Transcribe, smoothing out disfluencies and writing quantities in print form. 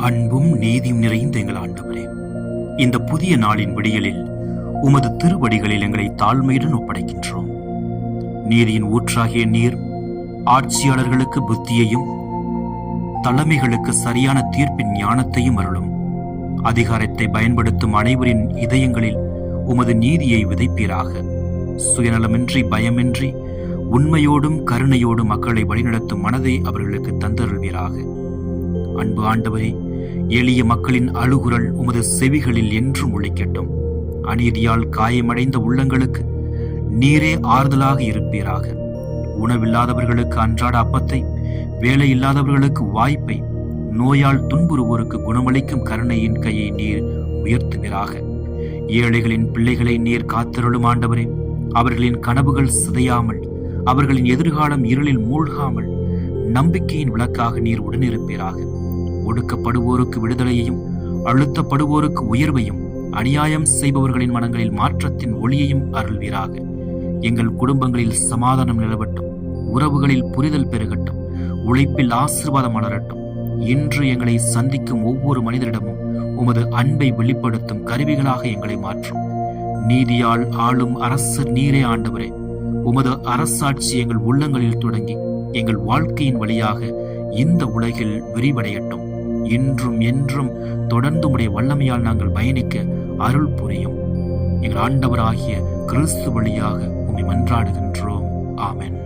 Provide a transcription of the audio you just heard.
அன்பும் நீதியும் நிறைந்த எங்கள் ஆண்டவரே, இந்த புதிய நாளின் விடியலில் உமது திருவடிகளில் எங்களை தாழ்மையுடன் ஒப்படைக்கின்றோம். நீதியின் ஊற்றாகிய நீர் ஆட்சியாளர்களுக்கு புத்தியையும் தலைமைகளுக்கு சரியான தீர்ப்பின் ஞானத்தையும் அருளும். அதிகாரத்தை பயன்படுத்தும் அனைவரின் இதயங்களில் உமது நீதியை விதைப்பீராக. சுயநலமின்றி பயமின்றி உண்மையோடும் கருணையோடும் மக்களை வழிநடத்தும் மனதை அவர்களுக்கு தந்தருள்வீராக. அன்பு ஆண்டவரே, எளிய மக்களின் அழுகுரல் உமது செவிகளில் என்றும் ஒலிக்கட்டும். அநீதியால் காயமடைந்த உள்ளங்களுக்கு நீரே ஆறுதலாக இருப்பீராக. உணவில்லாதவர்களுக்கு அன்றாட அப்பத்தை, வேலை இல்லாதவர்களுக்கு வாய்ப்பை, நோயால் துன்புறுவோருக்கு குணமளிக்கும் கருணையின் கையை நீர் உயர்த்துவீராக. ஏழைகளின் பிள்ளைகளை நீர் காத்தருளும் ஆண்டவரே, அவர்களின் கனவுகள் சிதையாமல், அவர்களின் எதிர்காலம் இருளில் மூழ்காமல் நம்பிக்கையின் விளக்காக நீர் உடனிருப்பீராக. ஒடுக்கப்படுவோருக்கு விடுதலையையும், அழுத்தப்படுவோருக்கு உயர்வையும், அநியாயம் செய்பவர்களின் மனங்களில் மாற்றத்தின் ஒளியையும் அருள்வீராக. எங்கள் குடும்பங்களில் சமாதானம் நிலவட்டும், உறவுகளில் புரிதல் பெருகட்டும், உழைப்பில் ஆசீர்வாதம் மலரட்டும். இன்று எங்களை சந்திக்கும் ஒவ்வொரு மனிதரிடமும் உமது அன்பை வெளிப்படுத்தும் கருவிகளாக எங்களை மாற்றும். நீதியால் ஆளும் அரசர் நீரே ஆண்டவரே, உமது அரசாட்சி எங்கள் உள்ளங்களில் தொடங்கி எங்கள் வாழ்க்கையின் வழியாக இந்த உலகில் விரிவடையட்டும். இன்றும் என்றும் தொடர்ந்து உடைய வல்லமையால் நாங்கள் பயணிக்க அருள் புரியும். எங்கள் ஆண்டவராகிய கிறிஸ்து வழியாக உம்மை மன்றாடுகின்றோம். ஆமென்.